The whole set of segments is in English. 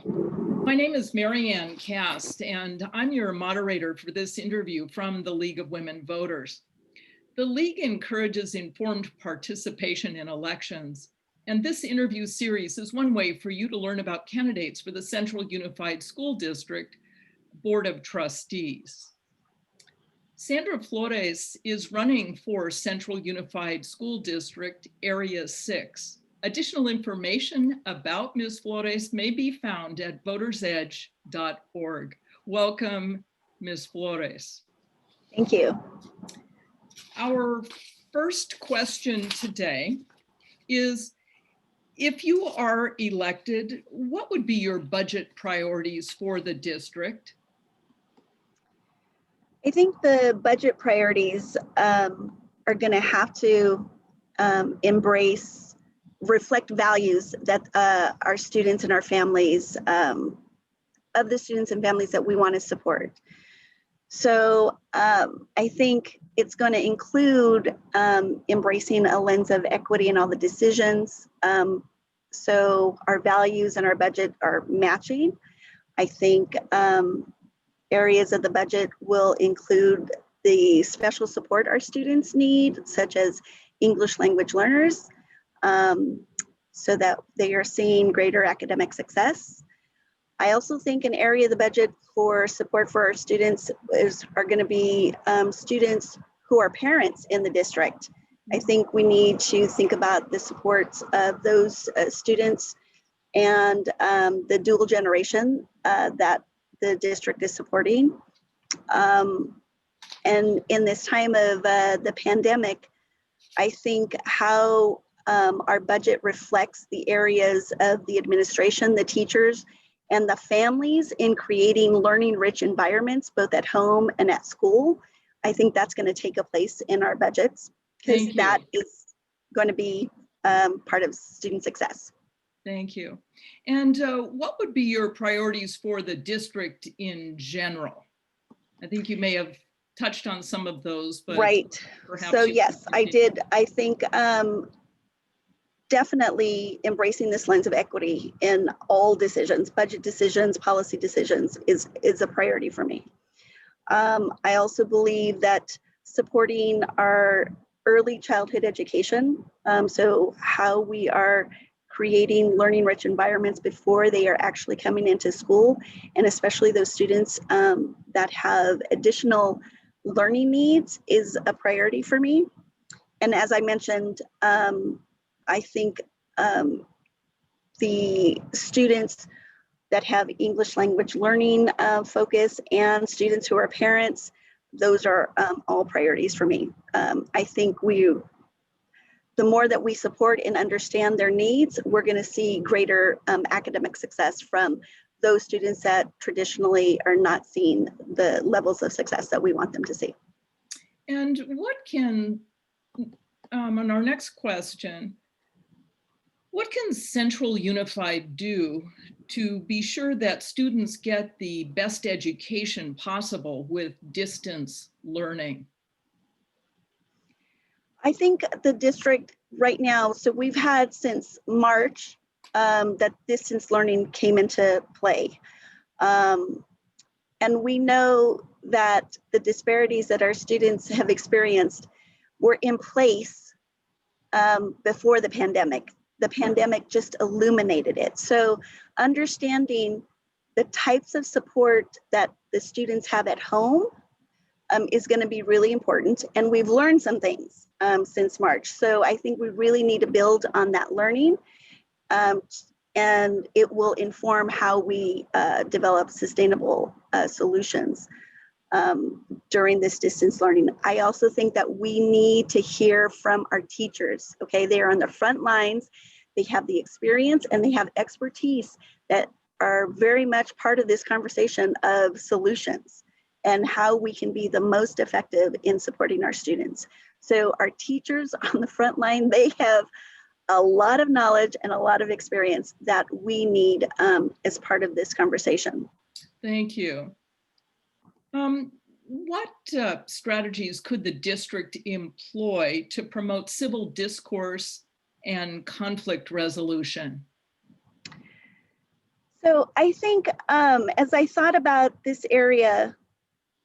My name is Marianne Cast, and I'm your moderator for this interview from the League of Women Voters. The League encourages informed participation in elections, and this interview series is one way for you to learn about candidates for the Central Unified School District Board of Trustees. Sandra Flores is running for Central Unified School District Area 6. Additional information about Ms. Flores may be found at votersedge.org. Welcome, Ms. Flores. Thank you. Our first question today is, if you are elected, what would be your budget priorities for the district? I think the budget priorities are going to have to reflect values that our students and our families, of the students and families that we want to support. So I think it's going to include embracing a lens of equity in all the decisions. So our values and our budget are matching. I think areas of the budget will include the special support our students need, such as English language learners, so that they are seeing greater academic success. I also think an area of the budget for support for our students are going to be students who are parents in the district. I think we need to think about the supports of those students and the dual generation that the district is supporting. And in this time of the pandemic, I think how our budget reflects the areas of the administration, the teachers, and the families in creating learning-rich environments, both at home and at school. I think that's going to take a place in our budgets, because that is going to be part of student success. Thank you. And what would be your priorities for the district in general? I think you may have touched on some of those, but right. So yes, I did. I think definitely embracing this lens of equity in all decisions, budget decisions, policy decisions is a priority for me. I also believe that supporting our early childhood education, so how we are creating learning-rich environments before they are actually coming into school, and especially those students that have additional learning needs, is a priority for me. And as I mentioned, I think the students that have English language learning focus and students who are parents, those are all priorities for me. I think the more that we support and understand their needs, we're going to see greater academic success from those students that traditionally are not seeing the levels of success that we want them to see. And what can, on our next question, what can Central Unified do to be sure that students get the best education possible with distance learning? I think the district right now, so we've had since March that distance learning came into play. And we know that the disparities that our students have experienced were in place before the pandemic. The pandemic just illuminated it. So understanding the types of support that the students have at home is going to be really important. And we've learned some things since March. So I think we really need to build on that learning, and it will inform how we develop sustainable solutions during this distance learning. I also think that we need to hear from our teachers. Okay, they are on the front lines, they have the experience and they have expertise that are very much part of this conversation of solutions and how we can be the most effective in supporting our students. So our teachers on the front line, they have a lot of knowledge and a lot of experience that we need as part of this conversation. Thank you. What strategies could the district employ to promote civil discourse and conflict resolution? So I think as I thought about this area,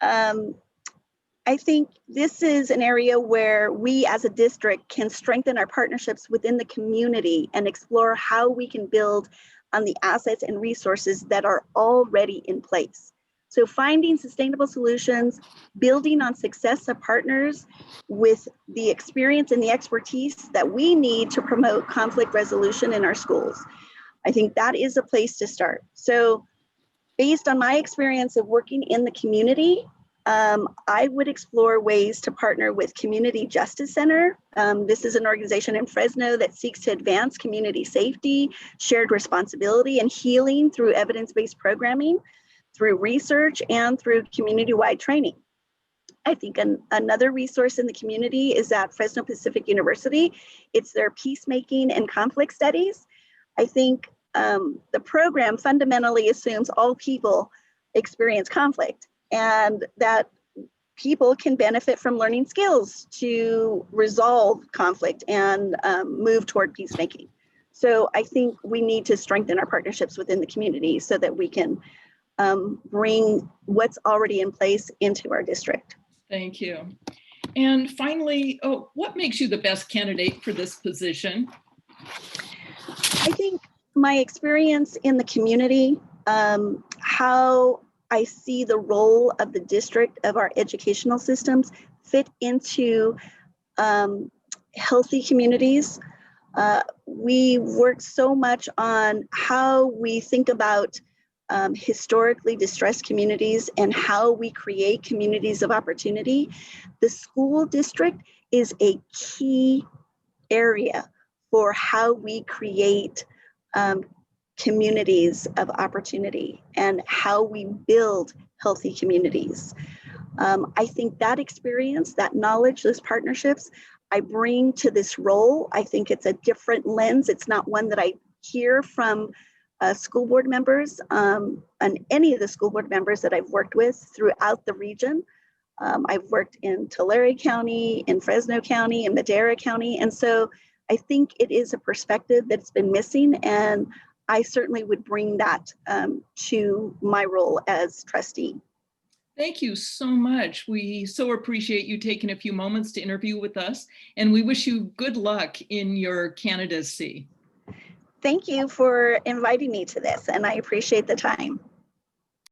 I think this is an area where we as a district can strengthen our partnerships within the community and explore how we can build on the assets and resources that are already in place. So finding sustainable solutions, building on success of partners with the experience and the expertise that we need to promote conflict resolution in our schools. I think that is a place to start. So based on my experience of working in the community, I would explore ways to partner with Community Justice Center. This is an organization in Fresno that seeks to advance community safety, shared responsibility, and healing through evidence-based programming, through research, and through community-wide training. I think another resource in the community is at Fresno Pacific University. It's their peacemaking and conflict studies. I think the program fundamentally assumes all people experience conflict, and that people can benefit from learning skills to resolve conflict and move toward peacemaking. So I think we need to strengthen our partnerships within the community so that we can bring what's already in place into our district. Thank you. And finally, what makes you the best candidate for this position? I think my experience in the community, how I see the role of the district, of our educational systems fit into healthy communities. We work so much on how we think about historically distressed communities and how we create communities of opportunity. The school district is a key area for how we create communities of opportunity and how we build healthy communities. I think that experience, that knowledge, those partnerships, I bring to this role. I think it's a different lens. It's not one that I hear from school board members and any of the school board members that I've worked with throughout the region. I've worked in Tulare County, in Fresno County, in Madera County. And so I think it is a perspective that's been missing, and I certainly would bring that to my role as trustee. Thank you so much. We so appreciate you taking a few moments to interview with us, and we wish you good luck in your candidacy. Thank you for inviting me to this, and I appreciate the time.